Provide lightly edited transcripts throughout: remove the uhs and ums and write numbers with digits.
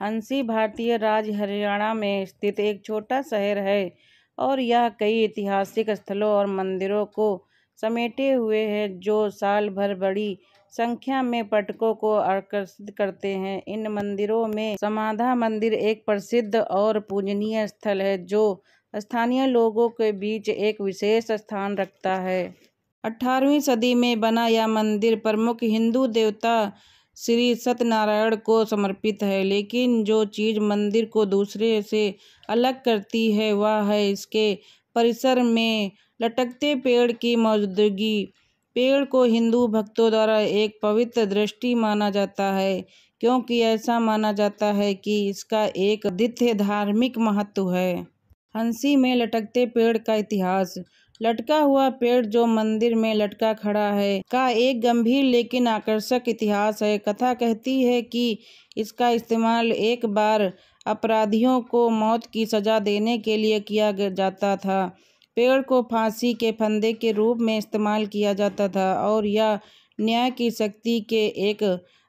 हंसी भारतीय राज्य हरियाणा में स्थित एक छोटा शहर है और यह कई ऐतिहासिक स्थलों और मंदिरों को समेटे हुए है जो साल भर बड़ी संख्या में पर्यटकों को आकर्षित करते हैं। इन मंदिरों में समाधा मंदिर एक प्रसिद्ध और पूजनीय स्थल है जो स्थानीय लोगों के बीच एक विशेष स्थान रखता है। 18वीं सदी में बना यह मंदिर प्रमुख हिंदू देवता श्री सत्यनारायण को समर्पित है, लेकिन जो चीज़ मंदिर को दूसरे से अलग करती है वह है इसके परिसर में लटकते पेड़ की मौजूदगी। पेड़ को हिंदू भक्तों द्वारा एक पवित्र दृष्टि माना जाता है क्योंकि ऐसा माना जाता है कि इसका एक अद्वितीय धार्मिक महत्व है। हंसी में लटकते पेड़ का इतिहास। लटका हुआ पेड़ जो मंदिर में लटका खड़ा है का एक गंभीर लेकिन आकर्षक इतिहास है। कथा कहती है कि इसका इस्तेमाल एक बार अपराधियों को मौत की सजा देने के लिए किया जाता था। पेड़ को फांसी के फंदे के रूप में इस्तेमाल किया जाता था और यह न्याय की शक्ति के एक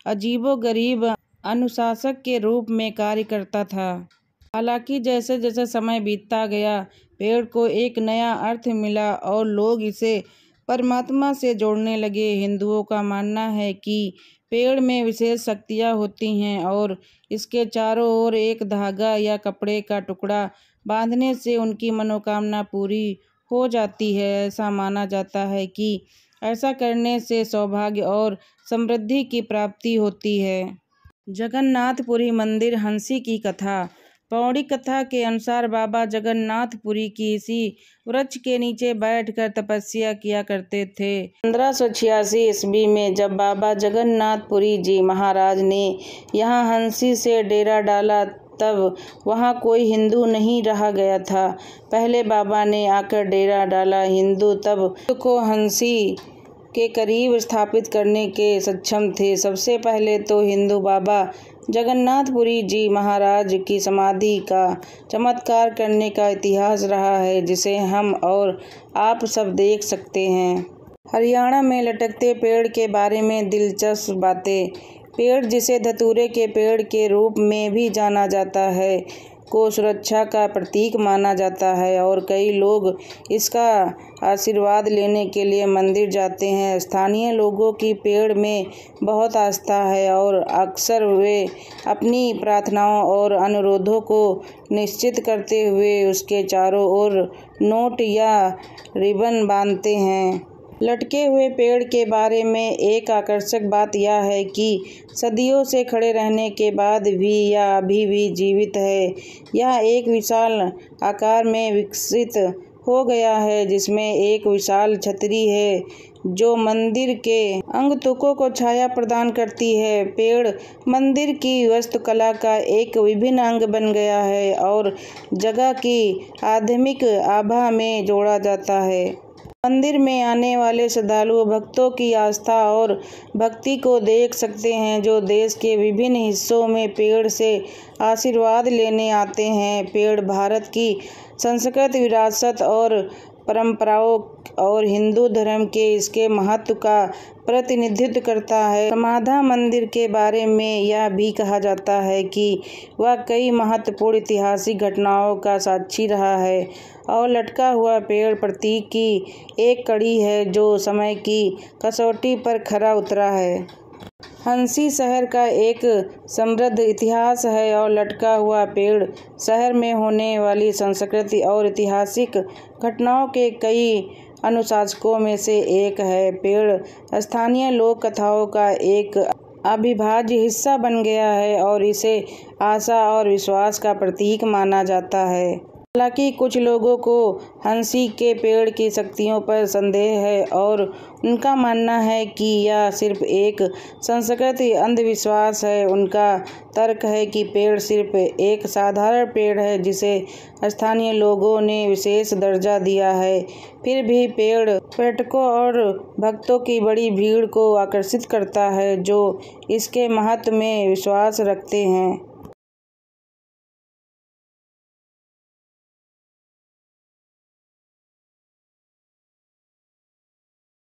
अजीबोगरीब अनुशासक के रूप में कार्य करता था। हालांकि जैसे जैसे समय बीतता गया पेड़ को एक नया अर्थ मिला और लोग इसे परमात्मा से जोड़ने लगे। हिंदुओं का मानना है कि पेड़ में विशेष शक्तियाँ होती हैं और इसके चारों ओर एक धागा या कपड़े का टुकड़ा बांधने से उनकी मनोकामना पूरी हो जाती है। ऐसा माना जाता है कि ऐसा करने से सौभाग्य और समृद्धि की प्राप्ति होती है। जगन्नाथपुरी मंदिर। हंसी की कथा। पौराणिक कथा के अनुसार बाबा जगन्नाथपुरी किसी वृक्ष के नीचे बैठकर तपस्या किया करते थे। 1586 ईस्वी में जब बाबा जगन्नाथपुरी जी महाराज ने यहाँ हंसी से डेरा डाला तब वहाँ कोई हिंदू नहीं रहा गया था। पहले बाबा ने आकर डेरा डाला। हिंदू तब को हंसी के करीब स्थापित करने के सक्षम थे। सबसे पहले तो हिंदू बाबा जगन्नाथपुरी जी महाराज की समाधि का चमत्कार करने का इतिहास रहा है जिसे हम और आप सब देख सकते हैं। हरियाणा में लटकते पेड़ के बारे में दिलचस्प बातें। पेड़ जिसे धतूरे के पेड़ के रूप में भी जाना जाता है को सुरक्षा का प्रतीक माना जाता है और कई लोग इसका आशीर्वाद लेने के लिए मंदिर जाते हैं। स्थानीय लोगों की पेड़ में बहुत आस्था है और अक्सर वे अपनी प्रार्थनाओं और अनुरोधों को निश्चित करते हुए उसके चारों ओर नोट या रिबन बांधते हैं। लटके हुए पेड़ के बारे में एक आकर्षक बात यह है कि सदियों से खड़े रहने के बाद भी यह अभी भी जीवित है। यह एक विशाल आकार में विकसित हो गया है जिसमें एक विशाल छतरी है जो मंदिर के अंगतुकों को छाया प्रदान करती है। पेड़ मंदिर की वास्तुकला का एक विभिन्न अंग बन गया है और जगह की आध्यात्मिक आभा में जोड़ा जाता है। मंदिर में आने वाले श्रद्धालु भक्तों की आस्था और भक्ति को देख सकते हैं जो देश के विभिन्न हिस्सों में पेड़ से आशीर्वाद लेने आते हैं। पेड़ भारत की सांस्कृतिक विरासत और परंपराओं और हिंदू धर्म के इसके महत्व का प्रतिनिधित्व करता है। समाधा मंदिर के बारे में यह भी कहा जाता है कि वह कई महत्वपूर्ण ऐतिहासिक घटनाओं का साक्षी रहा है और लटका हुआ पेड़ प्रतीक की एक कड़ी है जो समय की कसौटी पर खरा उतरा है। हंसी शहर का एक समृद्ध इतिहास है और लटका हुआ पेड़ शहर में होने वाली सांस्कृतिक और ऐतिहासिक घटनाओं के कई अनुशासकों में से एक है। पेड़ स्थानीय लोक कथाओं का एक अविभाज्य हिस्सा बन गया है और इसे आशा और विश्वास का प्रतीक माना जाता है। हालांकि कुछ लोगों को हंसी के पेड़ की शक्तियों पर संदेह है और उनका मानना है कि यह सिर्फ एक सांस्कृतिक अंधविश्वास है। उनका तर्क है कि पेड़ सिर्फ एक साधारण पेड़ है जिसे स्थानीय लोगों ने विशेष दर्जा दिया है। फिर भी पेड़ पर्यटकों और भक्तों की बड़ी भीड़ को आकर्षित करता है जो इसके महत्व में विश्वास रखते हैं।